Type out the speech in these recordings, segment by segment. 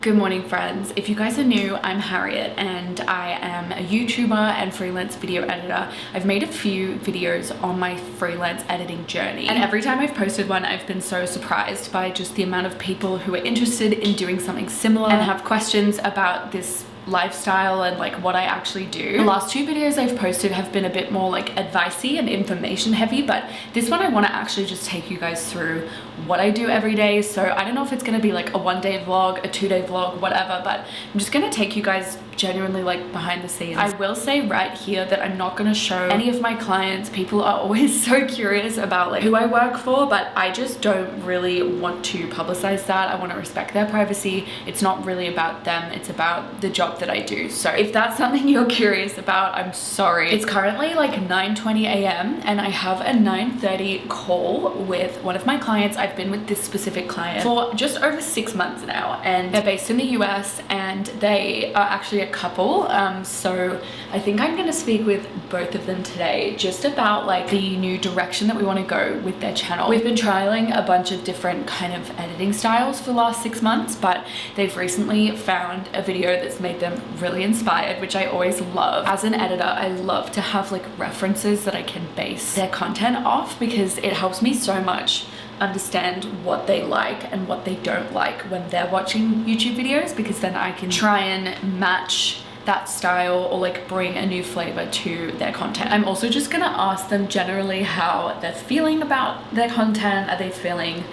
Good morning, friends. If you guys are new, I'm Harriet and I am a YouTuber and freelance video editor. I've made a few videos on my freelance editing journey, and every time I've posted one, I've been so surprised by just the amount of people who are interested in doing something similar and have questions about this lifestyle and like what I actually do. The last two videos I've posted have been a bit more like advice-y and information heavy, but this one I want to actually just take you guys through what I do every day. So I don't know if it's going to be like a 1-day vlog, a 2-day vlog, whatever, but I'm just going to take you guys genuinely like behind the scenes. I will say right here that I'm not going to show any of my clients. People are always so curious about like who I work for, but I just don't really want to publicize that. I want to respect their privacy. It's not really about them, it's about the job that I do. So if that's something you're curious about, I'm sorry. It's currently like 9:20 a.m. and I have a 9:30 call with one of my clients. I've been with this specific client for just over 6 months now, and they're based in the US and they are actually a couple. So I think I'm going to speak with both of them today just about like the new direction that we want to go with their channel. We've been trialing a bunch of different kind of editing styles for the last 6 months, but they've recently found a video that's made them really inspired, which I always love. As an editor, I love to have like references that I can base their content off, because it helps me so much understand what they like and what they don't like when they're watching YouTube videos, because then I can try and match that style or like bring a new flavor to their content. I'm also just gonna ask them generally how they're feeling about their content. Are they feeling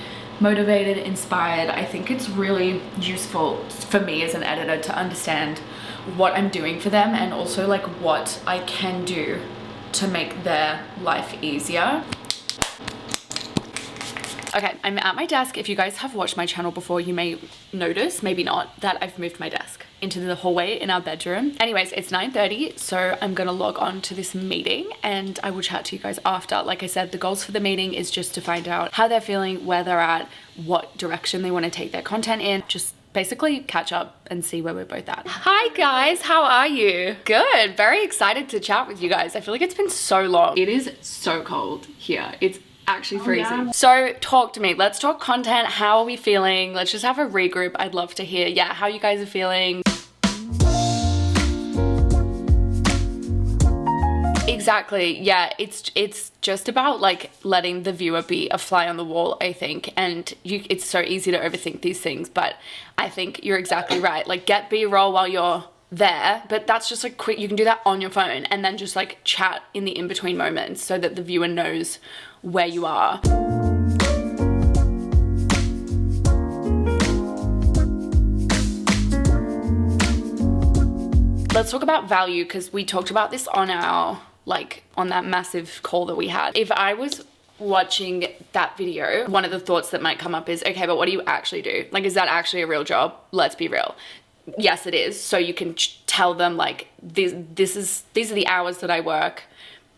motivated, inspired? I think it's really useful for me as an editor to understand what I'm doing for them and also like what I can do to make their life easier. Okay, I'm at my desk. If you guys have watched my channel before, you may notice, maybe not, that I've moved my desk into the hallway in our bedroom. Anyways, it's 9:30, so I'm gonna log on to this meeting and I will chat to you guys after. Like I said, the goals for the meeting is just to find out how they're feeling, where they're at, what direction they want to take their content in, just basically catch up and see where we're both at. Hi guys, how are you? Good, very excited to chat with you guys. I feel like it's been so long. It is so cold here. It's actually freezing. Yeah. So talk to me. Let's talk content. How are we feeling? Let's just have a regroup. I'd love to hear, yeah, how you guys are feeling. Exactly. Yeah, it's just about like letting the viewer be a fly on the wall, I think. And it's so easy to overthink these things, but I think you're exactly right. Like get B-roll while you're there, but that's just like quick. You can do that on your phone and then just like chat in the in-between moments so that the viewer knows where you are. Let's talk about value, because we talked about this on our on that massive call that we had. If I was watching that video, one of the thoughts that might come up is, okay, but what do you actually do? Like, is that actually a real job? Let's be real. Yes, it is. So you can tell them like, these are the hours that I work.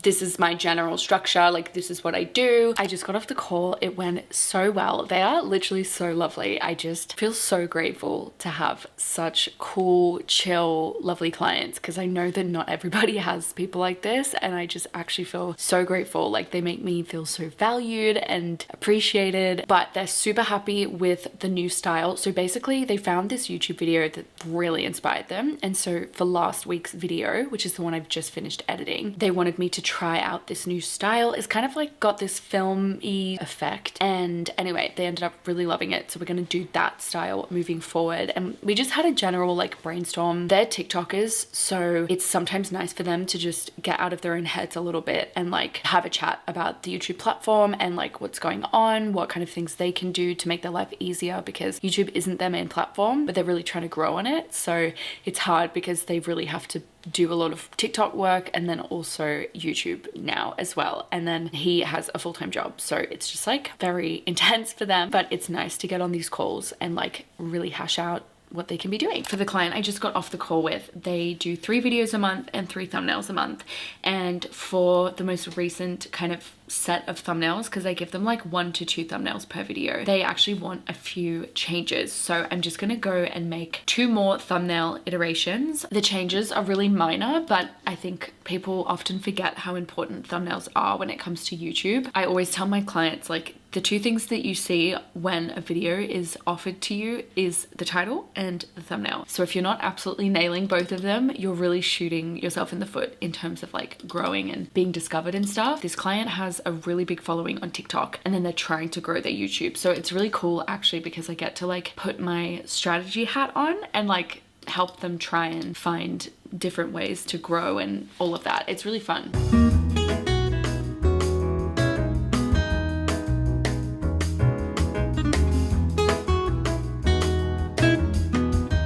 This is my general structure, like this is what I do. I just got off the call. It went so well. They are literally so lovely. I just feel so grateful to have such cool, chill, lovely clients, because I know that not everybody has people like this, and I just actually feel so grateful. Like they make me feel so valued and appreciated, but they're super happy with the new style. So basically they found this YouTube video that really inspired them. And so for last week's video, which is the one I've just finished editing, they wanted me to try out this new style. It's kind of like got this film-y effect, and anyway, they ended up really loving it, so we're gonna do that style moving forward. And we just had a general like brainstorm. They're TikTokers, so it's sometimes nice for them to just get out of their own heads a little bit and like have a chat about the YouTube platform and like what's going on, what kind of things they can do to make their life easier, because YouTube isn't their main platform, but they're really trying to grow on it. So it's hard because they really have to do a lot of TikTok work and then also YouTube now as well. And then he has a full-time job. So it's just like very intense for them, but it's nice to get on these calls and like really hash out what they can be doing. For the client I just got off the call with, they do 3 videos a month and 3 thumbnails a month. And for the most recent kind of set of thumbnails, because I give them like 1 to 2 thumbnails per video, they actually want a few changes. So I'm just gonna go and make 2 more thumbnail iterations. The changes are really minor, but I think people often forget how important thumbnails are when it comes to YouTube. I always tell my clients, like, The two things that you see when a video is offered to you is the title and the thumbnail. So if you're not absolutely nailing both of them, you're really shooting yourself in the foot in terms of like growing and being discovered and stuff. This client has a really big following on TikTok, and then they're trying to grow their YouTube. So it's really cool actually, because I get to like put my strategy hat on and like help them try and find different ways to grow and all of that. It's really fun.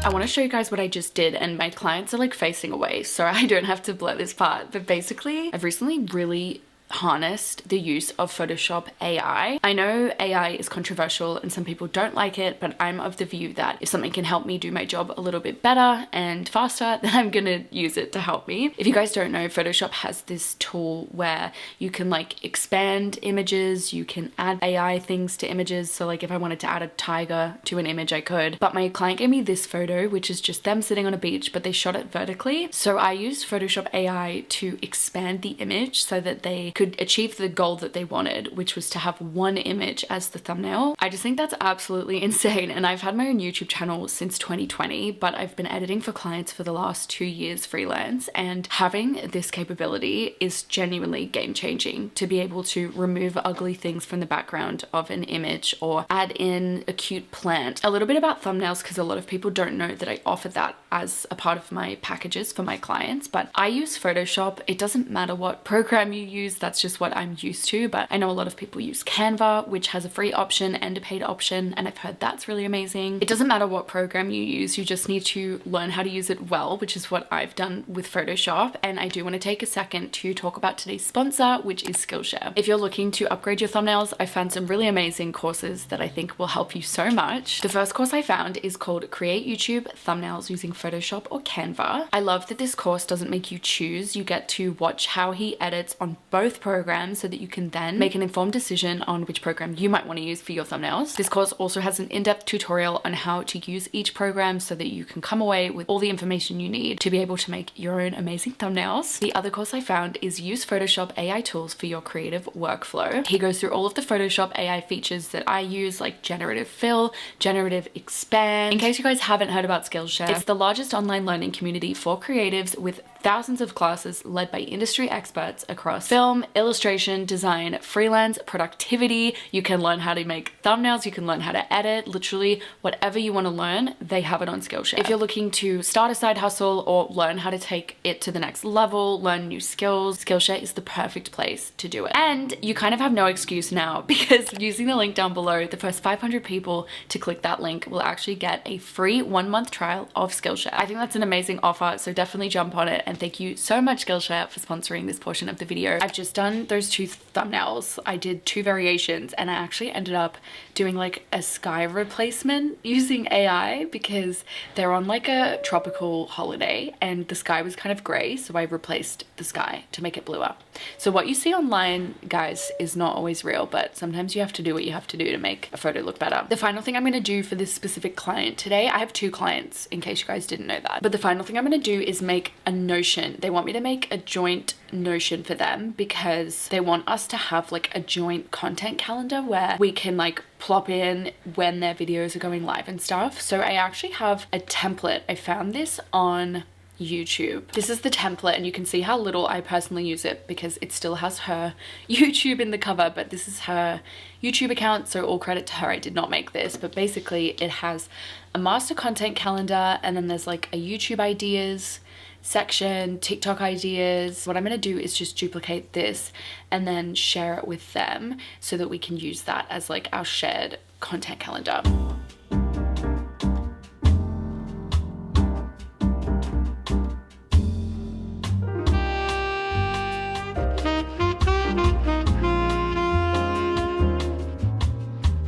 I want to show you guys what I just did, and my clients are like facing away, so I don't have to blur this part. But basically, I've recently really harnessed the use of Photoshop AI. I know AI is controversial and some people don't like it, but I'm of the view that if something can help me do my job a little bit better and faster, then I'm gonna use it to help me. If you guys don't know, Photoshop has this tool where you can like expand images, you can add AI things to images. So like if I wanted to add a tiger to an image, I could. But my client gave me this photo, which is just them sitting on a beach, but they shot it vertically. So I used Photoshop AI to expand the image so that they could achieve the goal that they wanted, which was to have one image as the thumbnail. I just think that's absolutely insane. And I've had my own YouTube channel since 2020, but I've been editing for clients for the last 2 years freelance, and having this capability is genuinely game changing, to be able to remove ugly things from the background of an image or add in a cute plant. A little bit about thumbnails, because a lot of people don't know that I offer that as a part of my packages for my clients, but I use Photoshop. It doesn't matter what program you use, that's just what I'm used to, but I know a lot of people use Canva, which has a free option and a paid option, and I've heard that's really amazing. It doesn't matter what program you use, you just need to learn how to use it well, which is what I've done with Photoshop. And I do want to take a second to talk about today's sponsor, which is Skillshare. If you're looking to upgrade your thumbnails, I found some really amazing courses that I think will help you so much. The first course I found is called Create YouTube Thumbnails Using Photoshop or Canva. I love that this course doesn't make you choose. You get to watch how he edits on both programs so that you can then make an informed decision on which program you might want to use for your thumbnails. This course also has an in-depth tutorial on how to use each program so that you can come away with all the information you need to be able to make your own amazing thumbnails. The other course I found is Use Photoshop AI Tools for Your Creative Workflow. He goes through all of the Photoshop AI features that I use, like generative fill, generative expand. In case you guys haven't heard about Skillshare, it's the largest online learning community for creatives with thousands of classes led by industry experts across film, illustration, design, freelance, productivity. You can learn how to make thumbnails, you can learn how to edit, literally whatever you want to learn, they have it on Skillshare. If you're looking to start a side hustle or learn how to take it to the next level, learn new skills, Skillshare is the perfect place to do it. And you kind of have no excuse now, because using the link down below, the first 500 people to click that link will actually get a free 1-month trial of Skillshare. I think that's an amazing offer, so definitely jump on it. And thank you so much, Skillshare, for sponsoring this portion of the video. I've just done those 2 thumbnails. I did 2 variations, and I actually ended up doing like a sky replacement using AI, because they're on like a tropical holiday and the sky was kind of gray, so I replaced the sky to make it bluer. So what you see online, guys, is not always real, but sometimes you have to do what you have to do to make a photo look better. The final thing I'm going to do for this specific client today, I have 2 clients in case you guys didn't know that, but the final thing I'm going to do is make a Notion. They want me to make a joint Notion for them because they want us to have like a joint content calendar where we can like plop in when their videos are going live and stuff. So I actually have a template. I found this on YouTube. This is the template, and you can see how little I personally use it because it still has her YouTube in the cover, but this is her YouTube account, so all credit to her. I did not make this, but basically it has a master content calendar, and then there's like a YouTube ideas section, TikTok ideas. What I'm going to do is just duplicate this and then share it with them so that we can use that as like our shared content calendar.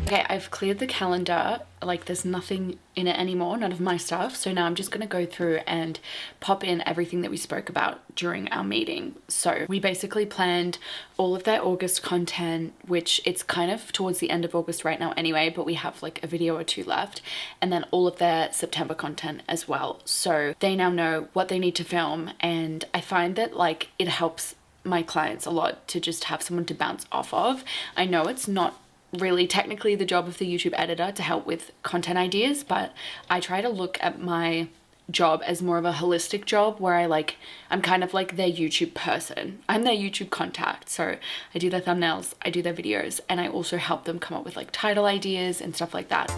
Okay, I've cleared the calendar, like there's nothing in it anymore, none of my stuff. So now I'm just gonna go through and pop in everything that we spoke about during our meeting. So we basically planned all of their August content, which it's kind of towards the end of August right now anyway, but we have like a video or 2 left, and then all of their September content as well. So they now know what they need to film, and I find that like it helps my clients a lot to just have someone to bounce off of. I know it's not really technically the job of the YouTube editor to help with content ideas, but I try to look at my job as more of a holistic job where I'm kind of like their YouTube person. I'm their YouTube contact. So I do their thumbnails, I do their videos, and I also help them come up with like title ideas and stuff like that.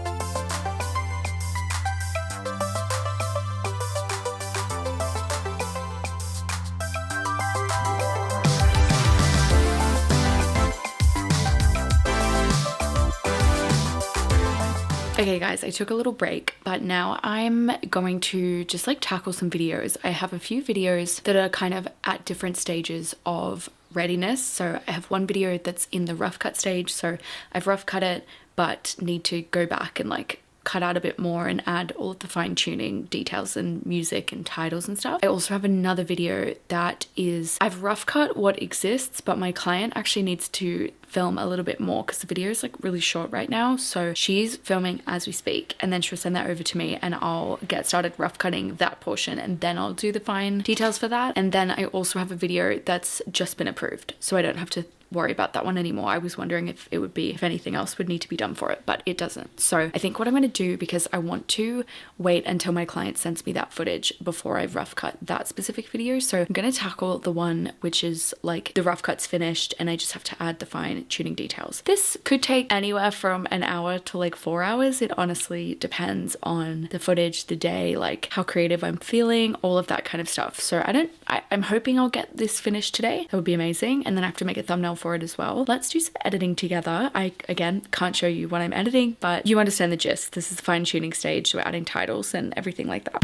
Okay guys, I took a little break, but now I'm going to just like tackle some videos. I have a few videos that are kind of at different stages of readiness. So I have one video that's in the rough cut stage. So I've rough cut it, but need to go back and like cut out a bit more and add all of the fine tuning details and music and titles and stuff. I also have another video that is, I've rough cut what exists, but my client actually needs to film a little bit more because the video is like really short right now. So she's filming as we speak, and then she'll send that over to me and I'll get started rough cutting that portion, and then I'll do the fine details for that. And then I also have a video that's just been approved, so I don't have to worry about that one anymore. I was wondering if it would be, if anything else would need to be done for it, but it doesn't. So I think what I'm going to do, because I want to wait until my client sends me that footage before I rough cut that specific video. So I'm going to tackle the one which is like the rough cut's finished and I just have to add the fine tuning details. This could take anywhere from an hour to like 4 hours. It honestly depends on the footage, the day, like how creative I'm feeling, all of that kind of stuff. So I'm hoping I'll get this finished today. That would be amazing. And then I have to make a thumbnail for it as well. Let's do some editing together. I, again, can't show you what I'm editing, but you understand the gist. This is the fine tuning stage. So we're adding titles and everything like that.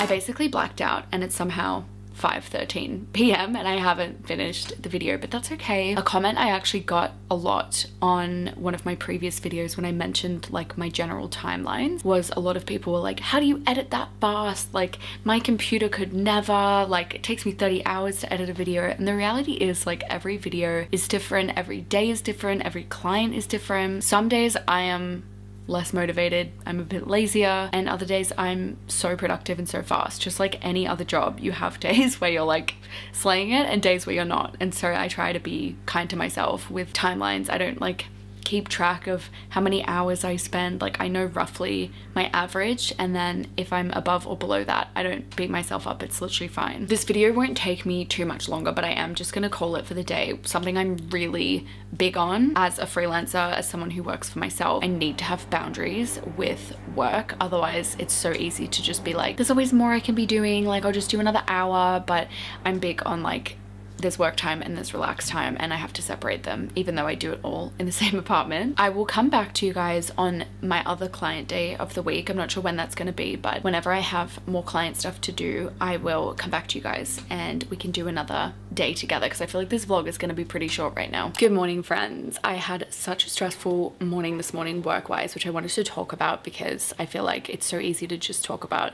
Basically blacked out and it's somehow 5:13 p.m. and I haven't finished the video, but that's okay. A comment I actually got a lot on one of my previous videos when I mentioned like my general timeline was a lot of people were like, how do you edit that fast? Like my computer could never, like it takes me 30 hours to edit a video. And the reality is like every video is different, every day is different, every client is different. Some days I am less motivated, I'm a bit lazier, and other days I'm so productive and so fast. Just like any other job, you have days where you're like slaying it and days where you're not. And so I try to be kind to myself with timelines. I don't like keep track of how many hours I spend. Like I know roughly my average, and then if I'm above or below that, I don't beat myself up. It's literally fine. This video won't take me too much longer, but I am just gonna call it for the day. Something I'm really big on as a freelancer, as someone who works for myself, I need to have boundaries with work. Otherwise it's so easy to just be like, there's always more I can be doing, like I'll just do another hour. But I'm big on like, there's work time and there's relaxed time, and I have to separate them, even though I do it all in the same apartment. I will come back to you guys on my other client day of the week. I'm not sure when that's going to be, but whenever I have more client stuff to do, I will come back to you guys and we can do another day together, because I feel like this vlog is going to be pretty short right now. Good morning, friends. I had such a stressful morning this morning work-wise, which I wanted to talk about because I feel like it's so easy to just talk about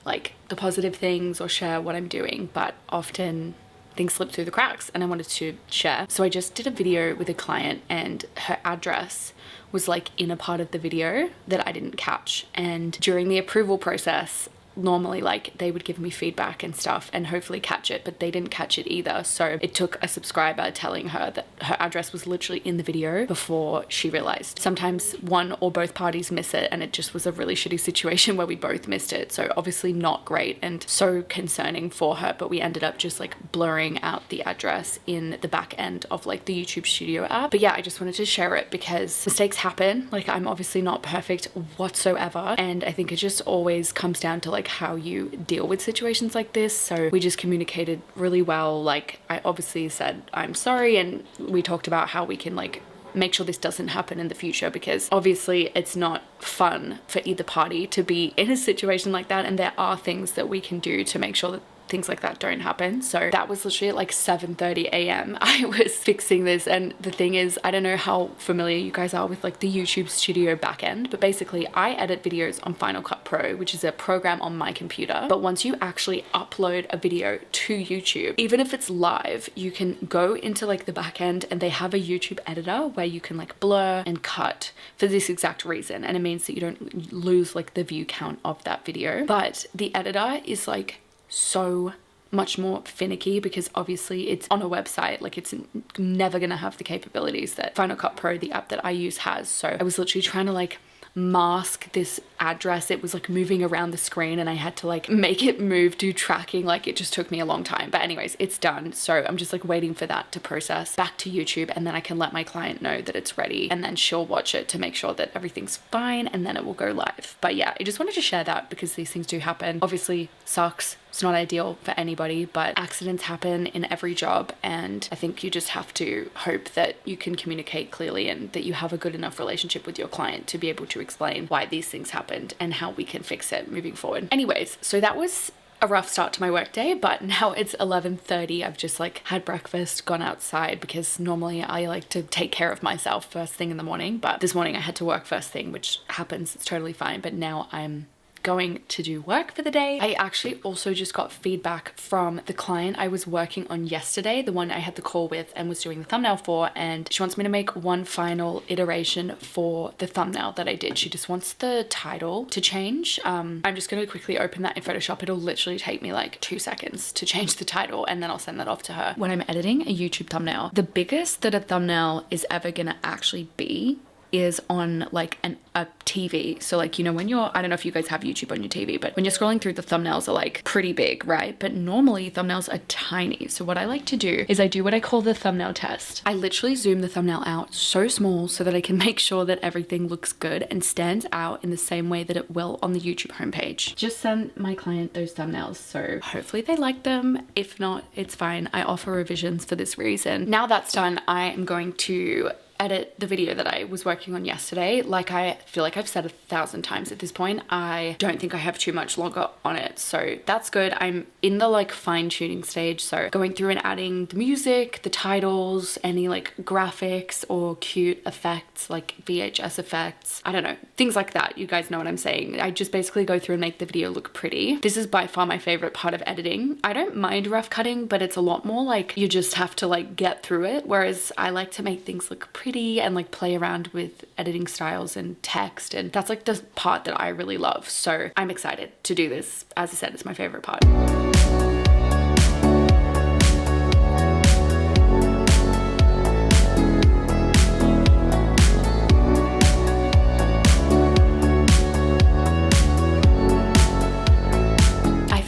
like the positive things or share what I'm doing, but often things slip through the cracks, and I wanted to share. So I just did a video with a client and her address was like in a part of the video that I didn't catch. And during the approval process, normally like they would give me feedback and stuff and hopefully catch it, but they didn't catch it either. So it took a subscriber telling her that her address was literally in the video before she realized. Sometimes one or both parties miss it, and it just was a really shitty situation where we both missed it. So obviously not great and so concerning for her, but we ended up just like blurring out the address in the back end of like the YouTube Studio app. But yeah, I just wanted to share it because mistakes happen. Like I'm obviously not perfect whatsoever, and I think it just always comes down to like how you deal with situations like this. So we just communicated really well. Like I obviously said I'm sorry, and we talked about how we can like make sure this doesn't happen in the future, because obviously it's not fun for either party to be in a situation like that, and there are things that we can do to make sure that things like that don't happen. So that was literally at like 7:30 a.m. I was fixing this, and the thing is, I don't know how familiar you guys are with like the YouTube Studio backend, but basically I edit videos on Final Cut Pro, which is a program on my computer. But once you actually upload a video to YouTube, even if it's live, you can go into like the backend and they have a YouTube editor where you can like blur and cut for this exact reason. And it means that you don't lose like the view count of that video. But the editor is like so much more finicky because obviously it's on a website. Like it's never gonna have the capabilities that Final Cut Pro, the app that I use, has. So I was literally trying to like mask this address. It was like moving around the screen and I had to like make it move, do tracking. Like it just took me a long time, but anyways, it's done. So I'm just like waiting for that to process back to YouTube, and then I can let my client know that it's ready, and then she'll watch it to make sure that everything's fine, and then it will go live. But yeah, I just wanted to share that because these things do happen. Obviously sucks. It's not ideal for anybody, but accidents happen in every job, and I think you just have to hope that you can communicate clearly and that you have a good enough relationship with your client to be able to explain why these things happened and how we can fix it moving forward. Anyways, so that was a rough start to my workday, but now it's 11:30. I've just like had breakfast, gone outside, because normally I like to take care of myself first thing in the morning, but this morning I had to work first thing, which happens, it's totally fine. But now I'm going to do work for the day. I actually also just got feedback from the client I was working on yesterday, the one I had the call with and was doing the thumbnail for, and she wants me to make one final iteration for the thumbnail that I did. She just wants the title to change. I'm just gonna quickly open that in Photoshop. It'll literally take me like 2 seconds to change the title, and then I'll send that off to her. When I'm editing a YouTube thumbnail, the biggest that a thumbnail is ever gonna actually be is on like a TV. So like, you know, when you're, I don't know if you guys have YouTube on your TV, but when you're scrolling through, the thumbnails are like pretty big, right? But normally thumbnails are tiny. So what I like to do is I do what I call the thumbnail test. I literally zoom the thumbnail out so small so that I can make sure that everything looks good and stands out in the same way that it will on the YouTube homepage. Just send my client those thumbnails, so hopefully they like them. If not, it's fine. I offer revisions for this reason. Now that's done, I am going to edit the video that I was working on yesterday. Like, I feel like I've said 1,000 times at this point, I don't think I have too much longer on it, so that's good. I'm in the like fine-tuning stage, so going through and adding the music, the titles, any like graphics or cute effects like VHS effects, I don't know, things like that. You guys know what I'm saying. I just basically go through and make the video look pretty. This is by far my favorite part of editing. I don't mind rough cutting, but it's a lot more like you just have to like get through it, whereas I like to make things look pretty and like play around with editing styles and text, and that's like the part that I really love. So I'm excited to do this. As I said, it's my favorite part.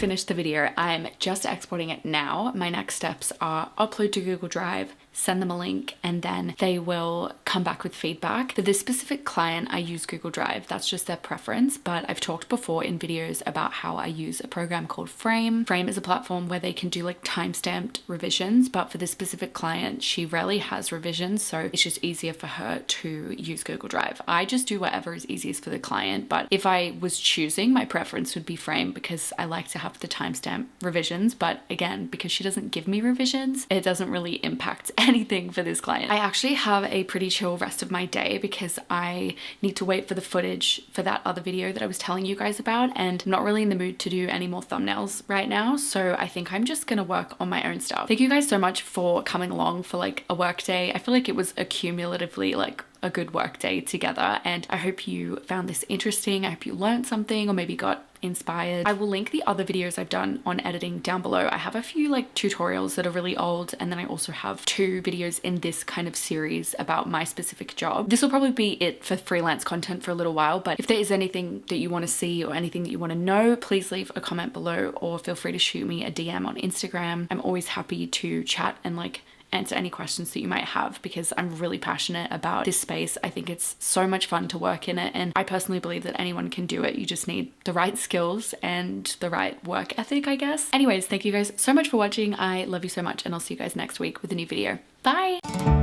Finished the video. I'm just exporting it now. My next steps are upload to Google Drive, send them a link, and then they will come back with feedback. For this specific client, I use Google Drive. That's just their preference, but I've talked before in videos about how I use a program called Frame. Frame is a platform where they can do like time-stamped revisions, but for this specific client, she rarely has revisions, so it's just easier for her to use Google Drive. I just do whatever is easiest for the client, but if I was choosing, my preference would be Frame because I like to have the timestamp revisions, but again, because she doesn't give me revisions, it doesn't really impact anything for this client. I actually have a pretty chill rest of my day because I need to wait for the footage for that other video that I was telling you guys about, and I'm not really in the mood to do any more thumbnails right now, so I think I'm just gonna work on my own stuff. Thank you guys so much for coming along for like a work day. I feel like it was accumulatively like a good work day together, and I hope you found this interesting. I hope you learned something or maybe got inspired. I will link the other videos I've done on editing down below. I have a few like tutorials that are really old, and then I also have 2 videos in this kind of series about my specific job. This will probably be it for freelance content for a little while, but if there is anything that you want to see or anything that you want to know, please leave a comment below or feel free to shoot me a DM on Instagram. I'm always happy to chat and like answer any questions that you might have because I'm really passionate about this space. I think it's so much fun to work in it, and I personally believe that anyone can do it. You just need the right skills and the right work ethic, I guess. Anyways, thank you guys so much for watching. I love you so much, and I'll see you guys next week with a new video. Bye!